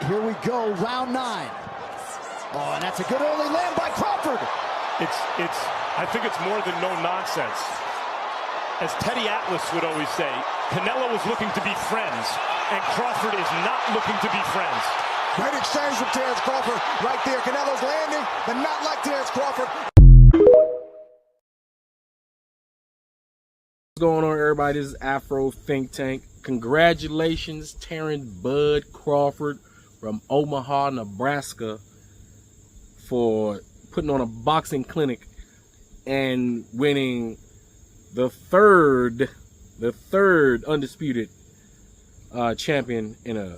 Here we go, round 9. Oh, and that's a good early land by Crawford. I think it's more than no nonsense. As Teddy Atlas would always say, Canelo is looking to be friends, and Crawford is not looking to be friends. Great exchange from Terrence Crawford right there. Canelo's landing, but not like Terrence Crawford. What's going on, everybody? This is Afro Think Tank. Congratulations, Terrence Bud Crawford from Omaha, Nebraska, for putting on a boxing clinic and winning the third undisputed champion in a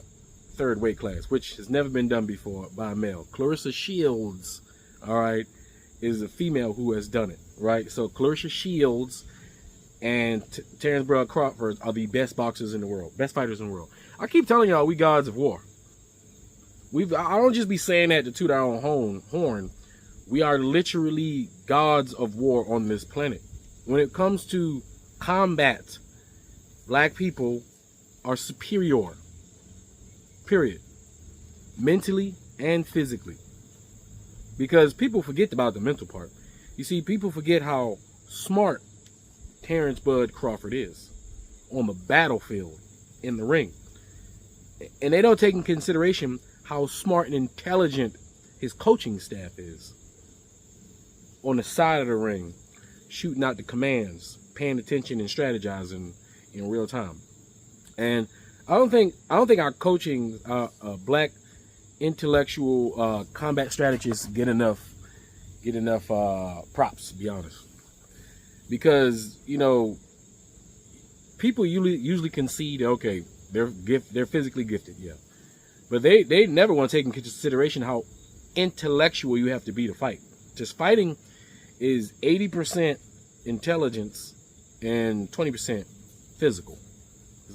third weight class, which has never been done before by a male. Clarissa Shields, all right, is a female who has done it, right? So Clarissa Shields and Terrence Bud Crawford are the best boxers in the world, best fighters in the world. I keep telling y'all, we gods of war. I don't just be saying that to toot our own horn. We are literally gods of war on this planet. When it comes to combat, black people are superior, period, mentally and physically. Because people forget about the mental part. You see, people forget how smart Terrence Bud Crawford is on the battlefield, in the ring. And they don't take in consideration how smart and intelligent his coaching staff is on the side of the ring, shooting out the commands, paying attention and strategizing in real time. And I don't think our coaching, black intellectual combat strategists get enough props, to be honest. Because, you know, people usually concede, okay, they're physically gifted, yeah, but they never want to take into consideration how intellectual you have to be to fight. Just fighting is 80% intelligence and 20% physical.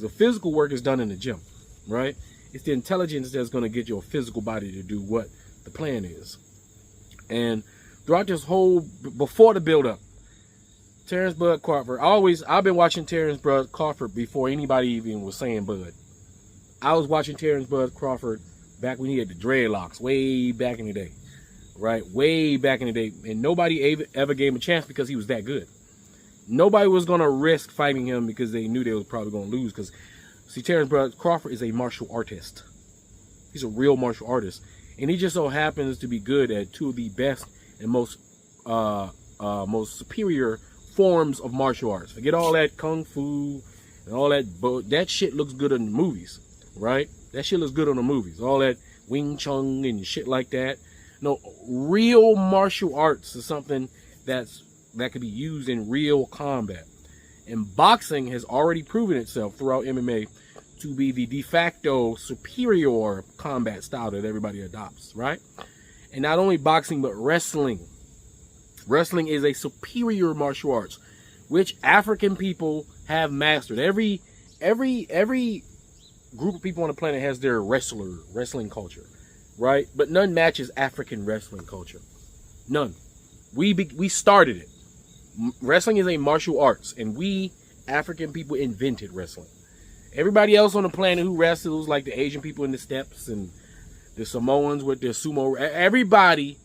The physical work is done in the gym, right? It's the intelligence that's going to get your physical body to do what the plan is. And throughout this whole, before the build-up, Terrence Bud Crawford, I've been watching Terrence Bud Crawford before anybody even was saying Bud. I was watching Terrence Bud Crawford back when he had the dreadlocks, way back in the day, right? Way back in the day. And nobody ever gave him a chance because he was that good. Nobody was going to risk fighting him because they knew they was probably going to lose. Because, see, Terrence Bud Crawford is a martial artist. He's a real martial artist. And he just so happens to be good at two of the best and most superior forms of martial arts. Forget all that kung fu and all that, but that shit looks good in the movies, right? That shit looks good on the movies. All that Wing Chun and shit like that. No, real martial arts is something that could be used in real combat. And boxing has already proven itself throughout MMA to be the de facto superior combat style that everybody adopts, right? And not only boxing, but wrestling. Wrestling is a superior martial arts, which African people have mastered. Every group of people on the planet has their wrestling culture, right? But none matches African wrestling culture. None. We started it. Wrestling is a martial arts, and we African people invented wrestling. Everybody else on the planet who wrestles, like the Asian people in the steppes and the Samoans with their sumo, everybody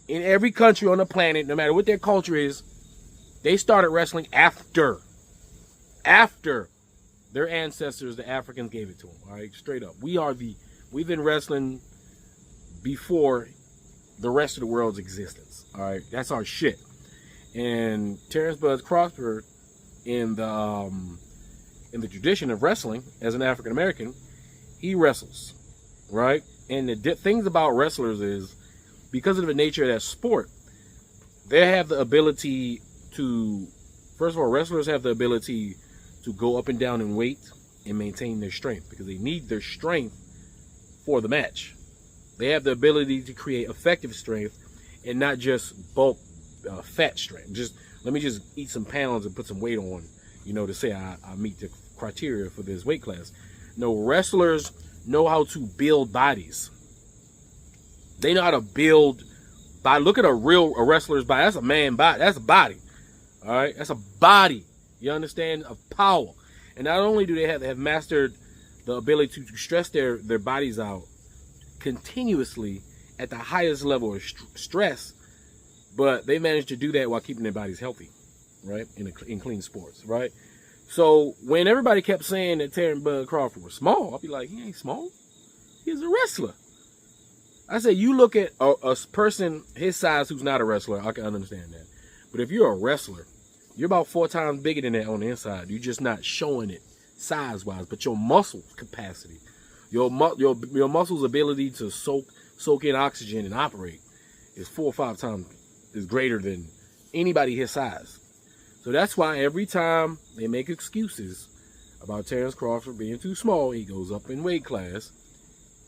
in every country on the planet, no matter what their culture is, they started wrestling after their ancestors, the Africans, gave it to them. All right, straight up. We've been wrestling before the rest of the world's existence. All right, that's our shit. And Terrence Bud Crawford, in the tradition of wrestling, as an African American, he wrestles, right? And the things about wrestlers is, because of the nature of that sport, they have the ability to, first of all, wrestlers have the ability to go up and down in weight and maintain their strength, because they need their strength for the match. They have the ability to create effective strength and not just bulk fat strength. Let me just eat some pounds and put some weight on, you know, to say I meet the criteria for this weight class. No, wrestlers know how to build bodies. They know how to build body. Look at a wrestler's body. That's a man body. That's a body. All right, that's a body. You understand? Of power. And not only do they have mastered the ability to stress their bodies out continuously at the highest level of stress, but they managed to do that while keeping their bodies healthy, right? In clean sports, right? So when everybody kept saying that Terrence Bud Crawford was small, I'll be like, he ain't small. He's a wrestler. I say, you look at a person his size who's not a wrestler, I can understand that. But if you're a wrestler, you're about 4 times bigger than that on the inside. You're just not showing it size-wise, but your muscle capacity, your muscle's ability to soak in oxygen and operate is 4 or 5 times is greater than anybody his size. So that's why every time they make excuses about Terrence Crawford being too small, he goes up in weight class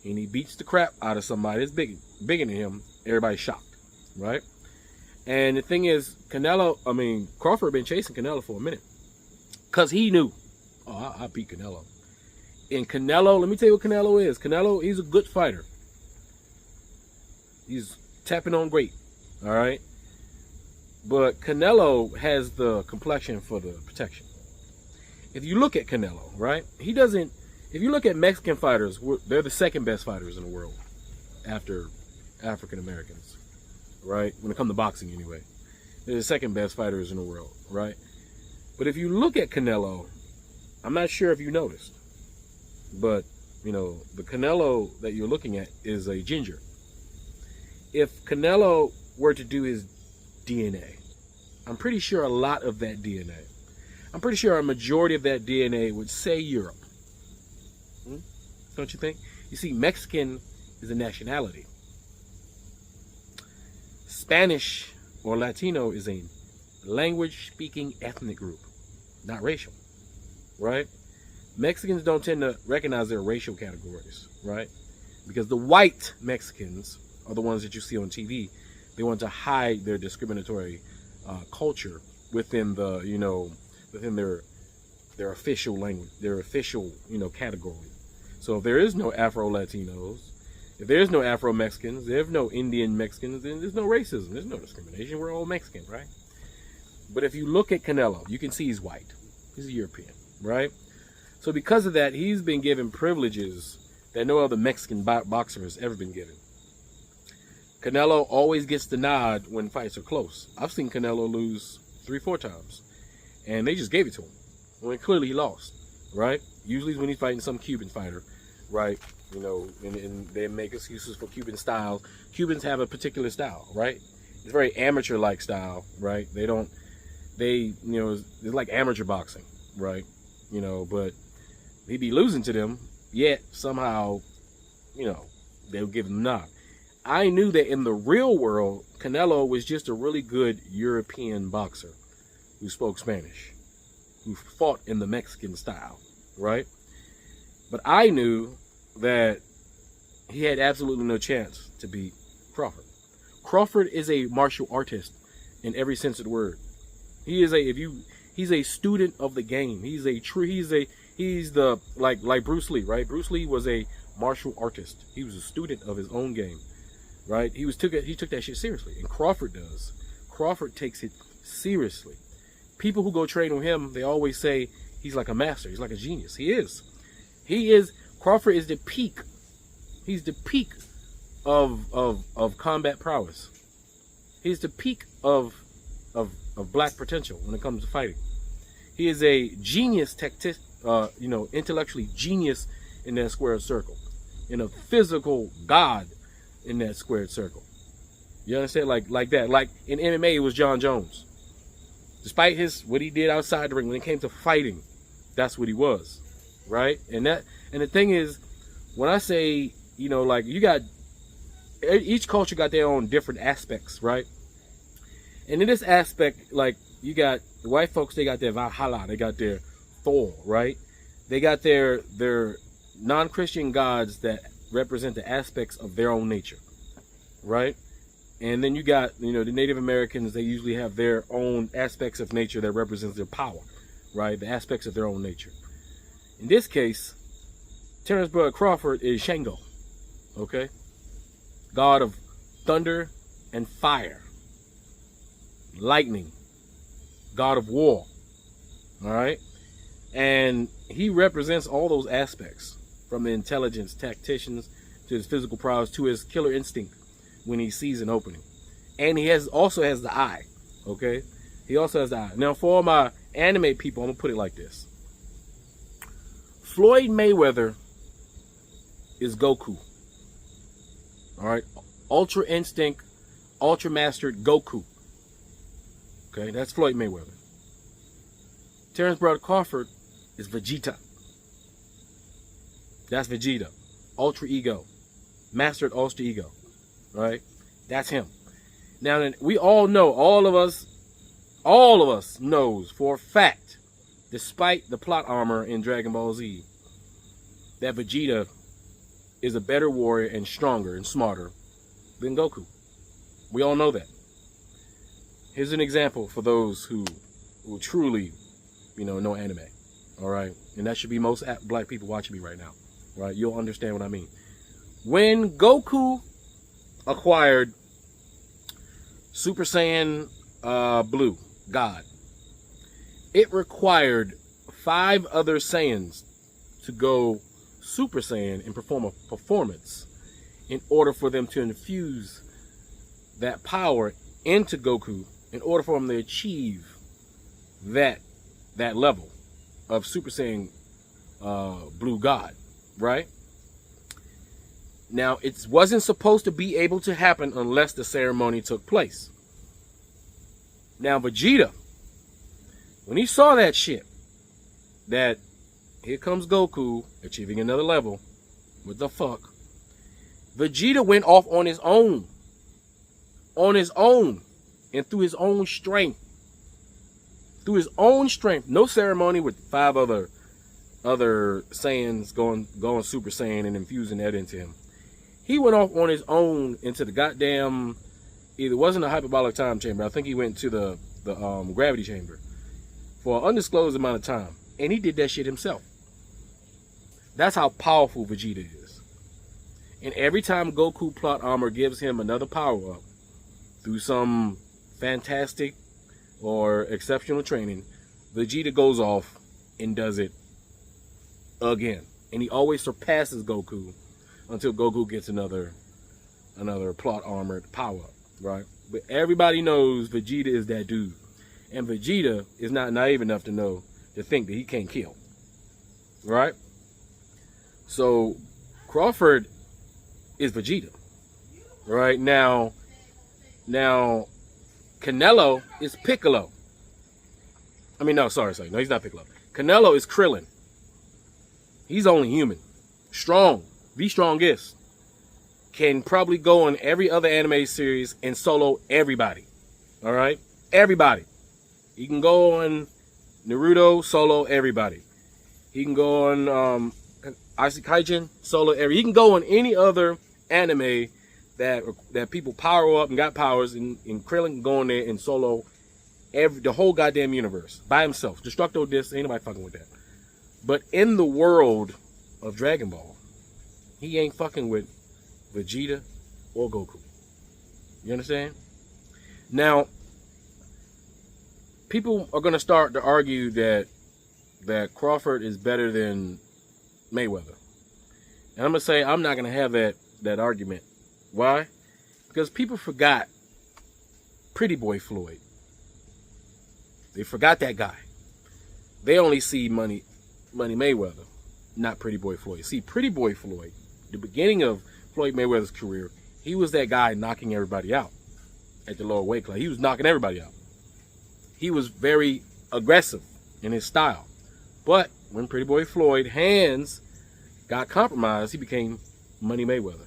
and he beats the crap out of somebody that's bigger than him. Everybody's shocked, right? And the thing is, Crawford been chasing Canelo for a minute because he knew, I beat Canelo. And Canelo, let me tell you what Canelo is. Canelo, he's a good fighter. He's tapping on great, all right? But Canelo has the complexion for the protection. If you look at Canelo, right, he doesn't, if you look at Mexican fighters, they're the second best fighters in the world after African Americans, right? When it comes to boxing anyway. They're the second best fighters in the world, right? But if you look at Canelo, I'm not sure if you noticed, but, you know, the Canelo that you're looking at is a ginger. If Canelo were to do his DNA, I'm pretty sure a lot of that DNA, I'm pretty sure a majority of that DNA would say Europe. Don't you think? You see, Mexican is a nationality. Spanish or Latino is a language-speaking ethnic group, not racial, right? Mexicans don't tend to recognize their racial categories, right? Because the white Mexicans are the ones that you see on TV. They want to hide their discriminatory culture within the, you know, within their official language, their official, you know, category. So if there is no Afro-Latinos, if there's no Afro-Mexicans, there's no Indian Mexicans, then there's no racism, there's no discrimination. We're all Mexican, right? But if you look at Canelo, you can see he's white. He's a European, right? So because of that, he's been given privileges that no other Mexican boxer has ever been given. Canelo always gets the nod when fights are close. I've seen Canelo lose 3-4 times, and they just gave it to him when clearly he lost, right? Usually when he's fighting some Cuban fighter, right? You know, and they make excuses for Cuban styles. Cubans have a particular style, right? It's very amateur-like style, right? You know, it's like amateur boxing, right? You know, but he'd be losing to them, yet somehow, you know, they'll give him a nod. I knew that in the real world, Canelo was just a really good European boxer who spoke Spanish, who fought in the Mexican style, right? But I knew that he had absolutely no chance to beat Crawford. Crawford is a martial artist in every sense of the word. He's a student of the game. He's like Bruce Lee, right? Bruce Lee was a martial artist. He was a student of his own game, right? He took that shit seriously, and Crawford does. Crawford takes it seriously. People who go train with him, they always say he's like a master. He's like a genius. He is. Crawford is the peak. He's the peak of combat prowess. He's the peak of black potential when it comes to fighting. He is a genius, intellectually genius in that squared circle, in a physical god in that squared circle. You understand? Like that. Like in MMA, it was John Jones. Despite what he did outside the ring, when it came to fighting, that's what he was, right? And the thing is, when I say, you know, like each culture got their own different aspects, right? And in this aspect, like you got the white folks, they got their Valhalla, they got their Thor, right? They got their non-Christian gods that represent the aspects of their own nature, right? And then you got, you know, the Native Americans, they usually have their own aspects of nature that represents their power, right? The aspects of their own nature. In this case, Terrence Bud Crawford is Shango, okay? God of thunder and fire, lightning, God of war, all right? And he represents all those aspects, from the intelligence tacticians to his physical prowess, to his killer instinct when he sees an opening. And he also has the eye, okay? He also has the eye. Now, for all my anime people, I'm going to put it like this. Floyd Mayweather is Goku. All right? Ultra instinct, ultra mastered Goku. Okay, that's Floyd Mayweather. Terrence brother Crawford is Vegeta. That's Vegeta. Ultra ego. Mastered ultra ego. Right? That's him. Now, we all know, all of us knows for a fact, despite the plot armor in Dragon Ball Z, that Vegeta is a better warrior and stronger and smarter than Goku. We all know that. Here's an example for those who truly, know anime. All right? And that should be most black people watching me right now. Right? You'll understand what I mean. When Goku acquired Super Saiyan Blue, God, it required 5 other Saiyans to go Super Saiyan and perform a performance in order for them to infuse that power into Goku in order for him to achieve that level of Super Saiyan Blue God, right? Now, it wasn't supposed to be able to happen unless the ceremony took place. Now, Vegeta, when he saw that shit, that here comes Goku achieving another level, what the fuck? Vegeta went off on his own. And through his own strength. No ceremony with 5 other Saiyans going Super Saiyan and infusing that into him. He went off on his own into the goddamn, it wasn't a hyperbolic time chamber. I think he went to the gravity chamber for an undisclosed amount of time. And he did that shit himself. That's how powerful Vegeta is. And every time Goku plot armor gives him another power up through some fantastic or exceptional training, Vegeta goes off and does it again. And he always surpasses Goku until Goku gets another plot armored power up, right? But everybody knows Vegeta is that dude. And Vegeta is not naive enough to think that he can't kill. Right? So Crawford is Vegeta. Right? Now Canelo is Piccolo. No, sorry. No, he's not Piccolo. Canelo is Krillin. He's only human. Strong. The strongest. Can probably go on every other anime series and solo everybody. Alright? Everybody. He can go on Naruto, solo everybody. He can go on Kaijin, solo everybody. He can go on any other anime that people power up and got powers, and Krillin can go on there and solo the whole goddamn universe by himself. Destructo Disc, ain't nobody fucking with that. But in the world of Dragon Ball, he ain't fucking with Vegeta or Goku. You understand? Now, people are going to start to argue that Crawford is better than Mayweather. And I'm going to say I'm not going to have that argument. Why? Because people forgot Pretty Boy Floyd. They forgot that guy. They only see Money Mayweather, not Pretty Boy Floyd. See, Pretty Boy Floyd, the beginning of Floyd Mayweather's career, he was that guy knocking everybody out at the lower weight class. He was knocking everybody out. He was very aggressive in his style. But when Pretty Boy Floyd's hands got compromised, he became Money Mayweather.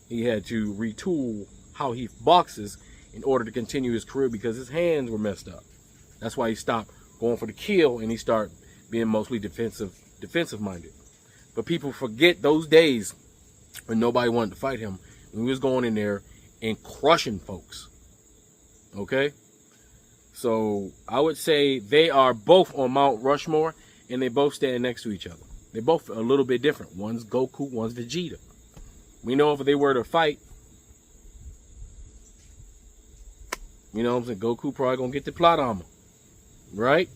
He had to retool how he boxes in order to continue his career because his hands were messed up. That's why he stopped going for the kill and he started being mostly defensive minded. But people forget those days when nobody wanted to fight him, when he was going in there and crushing folks. Okay? So I would say they are both on Mount Rushmore and they both stand next to each other. They're both a little bit different. One's Goku, one's Vegeta. We know if they were to fight, you know what I'm saying, Goku probably gonna get the plot armor. Right?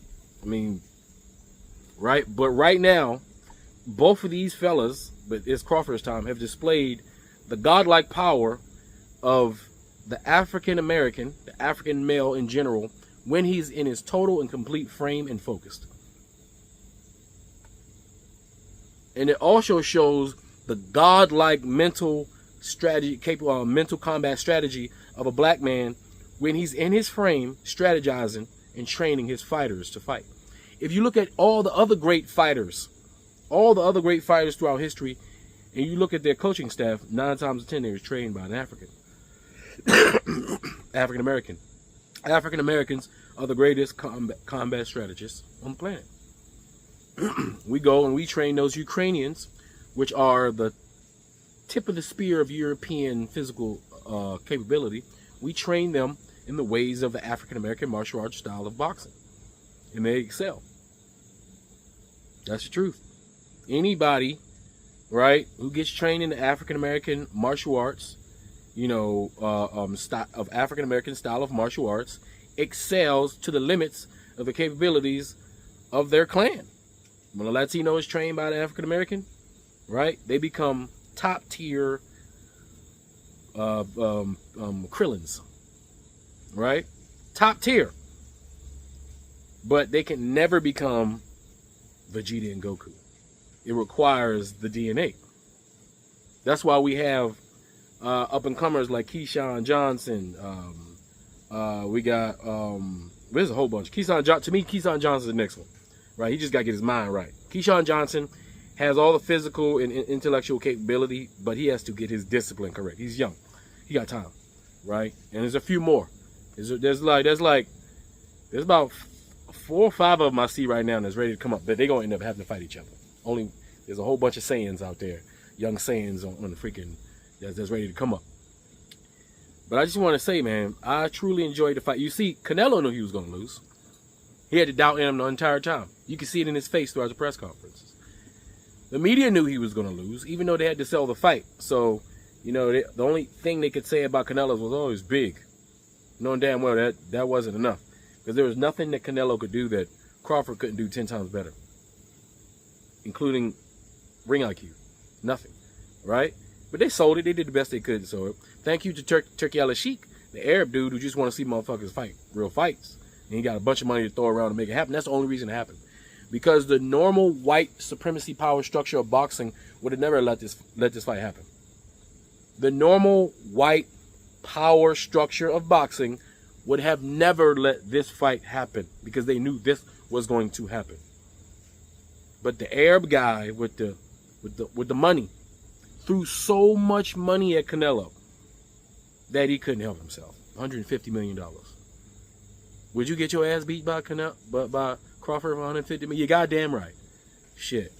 Right? But right now, both of these fellas, but it's Crawford's time, have displayed the godlike power of the African American, the African male in general, when he's in his total and complete frame and focused. And it also shows the godlike mental strategy, capable mental combat strategy of a black man when he's in his frame, strategizing and training his fighters to fight. If you look at all the other great fighters throughout history, and you look at their coaching staff, 9 times out of 10 they were trained by an African. African American. African Americans are the greatest combat strategists on the planet. We go and we train those Ukrainians, which are the tip of the spear of European physical capability. We train them in the ways of the African American martial arts style of boxing, and they excel. That's the truth. Anybody, right, who gets trained in the African American martial arts, you know, of African American style of martial arts, excels to the limits of the capabilities of their clan. When a Latino is trained by the African American, right, they become top tier Krillins, right? Top tier. But they can never become Vegeta and Goku. It requires the DNA. That's why we have up-and-comers like Keyshawn Johnson. We got, there's a whole bunch. To me, Keyshawn Johnson's the next one, right? He just got to get his mind right. Keyshawn Johnson has all the physical and intellectual capability, but he has to get his discipline correct. He's young. He got time, right? And there's a few more. There's about 4 or 5 of them I see right now that's ready to come up, but they're going to end up having to fight each other. There's a whole bunch of Saiyans out there, young Saiyans on the freaking, that's ready to come up. But I just want to say, man, I truly enjoyed the fight. You see, Canelo knew he was going to lose. He had to doubt him the entire time. You can see it in his face throughout the press conferences. The media knew he was going to lose, even though they had to sell the fight. So, you know, the only thing they could say about Canelo was, oh, he's big. Knowing damn well that wasn't enough. Because there was nothing that Canelo could do that Crawford couldn't do 10 times better. Including ring IQ. Nothing. Right? But they sold it. They did the best they could. So thank you to Turki Al-Sheikh, the Arab dude who just want to see motherfuckers fight real fights. And he got a bunch of money to throw around to make it happen. That's the only reason it happened. Because the normal white supremacy power structure of boxing would have never let this fight happen. The normal white power structure of boxing would have never let this fight happen because they knew this was going to happen. But the Arab guy with the money threw so much money at Canelo that he couldn't help himself. $150 million. Would you get your ass beat by by Crawford for $150 million? You goddamn right. Shit.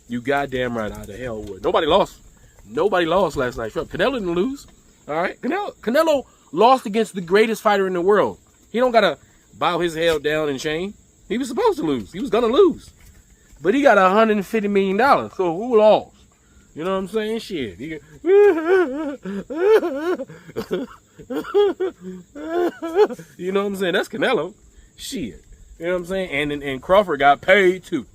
You goddamn right. How the hell would? Nobody lost. Nobody lost last night. Canelo didn't lose. All right? Canelo lost against the greatest fighter in the world. He don't got to bow his head down in shame. He was supposed to lose. He was going to lose. But he got $150 million. So who lost? You know what I'm saying? Shit. You know what I'm saying? That's Canelo. Shit. You know what I'm saying? And Crawford got paid too.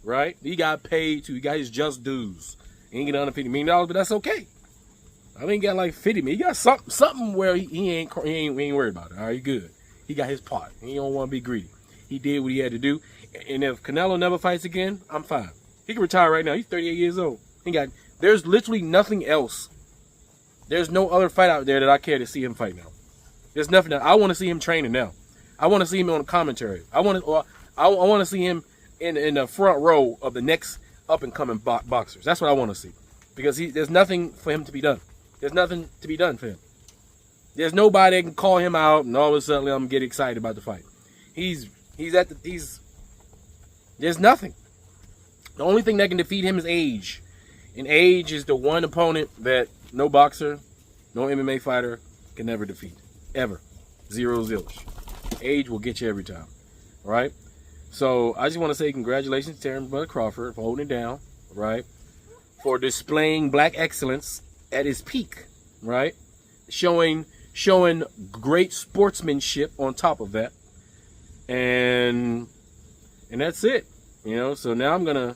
Right? He got paid too. He got his just dues. He ain't get $150 million, but that's okay. I think he got like 50 million. He got something where he ain't worried about it. All right, he good. He got his part. He don't want to be greedy. He did what he had to do. And if Canelo never fights again, I'm fine. He can retire right now. He's 38 years old. There's literally nothing else. There's no other fight out there that I care to see him fight now. There's nothing that I want to see him training now. I want to see him on the commentary. I want to see him in the front row of the next up and coming boxers. That's what I want to see. Because there's nothing for him to be done. There's nothing to be done for him. There's nobody that can call him out and all of a sudden I'm get excited about the fight. There's nothing. The only thing that can defeat him is age. And age is the one opponent that no boxer, no MMA fighter can never defeat. Ever. Zero zilch. Age will get you every time. Right? So I just want to say congratulations to Terrence Crawford for holding it down. Right? For displaying black excellence at his peak. Right? Showing great sportsmanship on top of that. And that's it. You know, so now I'm gonna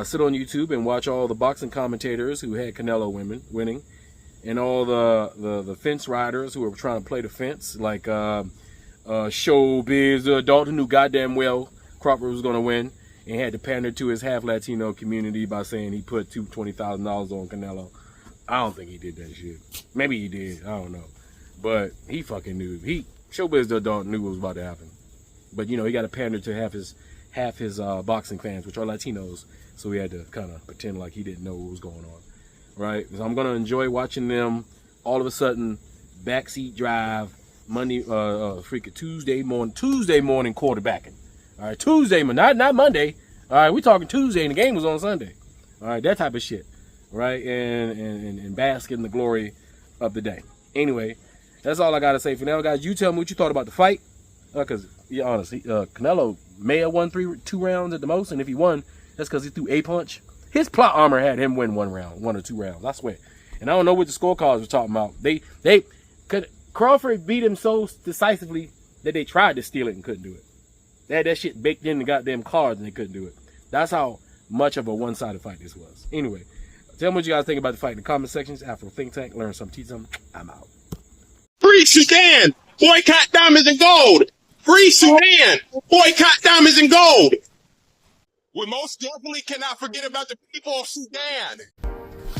sit on YouTube and watch all the boxing commentators who had Canelo winning, and all the fence riders who were trying to play the fence, like Showbiz Dalton, who goddamn well Crawford was going to win, and had to pander to his half Latino community by saying he put $20,000 on Canelo. I don't think he did that shit. Maybe he did. I don't know. But he fucking knew. Showbiz Dalton knew what was about to happen. But you know, he got to pander to half his boxing fans, which are Latinos. So he had to kind of pretend like he didn't know what was going on, right? So I'm gonna enjoy watching them. All of a sudden, backseat drive Monday, freaking Tuesday morning quarterbacking. All right, Tuesday, not Monday. All right, we talking Tuesday, and the game was on Sunday. All right, that type of shit, right? And bask in the glory of the day. Anyway, that's all I gotta say for now, guys. You tell me what you thought about the fight, because be honest, Canelo may have won 2 rounds at the most, and if he won, that's because he threw a punch. His plot armor had him win 1 or 2 rounds, I swear. And I don't know what the scorecards were talking about. Crawford beat him so decisively that they tried to steal it and couldn't do it. They had that shit baked in the goddamn cards and they couldn't do it. That's how much of a one-sided fight this was. Anyway, tell me what you guys think about the fight in the comment sections. Afro Think Tank, learn something, teach something. I'm out. Free Sudan! Boycott diamonds and gold! Free Sudan! Boycott diamonds and gold! We most definitely cannot forget about the people of Sudan.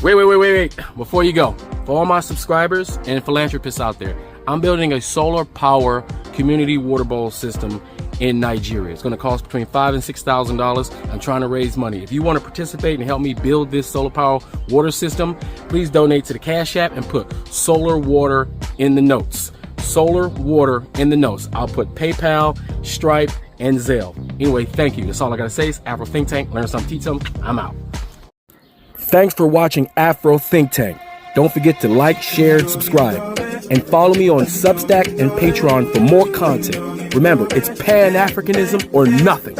Wait. Before you go, for all my subscribers and philanthropists out there, I'm building a solar power community water bowl system in Nigeria. It's going to cost between $5,000 and $6,000. I'm trying to raise money. If you want to participate and help me build this solar power water system, please donate to the Cash App and put solar water in the notes. Solar water in the notes. I'll put PayPal, Stripe, and Zelle. Anyway, thank you. That's all I gotta say. It's Afro Think Tank. Learn something, teach something. I'm out. Thanks for watching Afro Think Tank. Don't forget to like, share, and subscribe. And follow me on Substack and Patreon for more content. Remember, it's Pan-Africanism or nothing.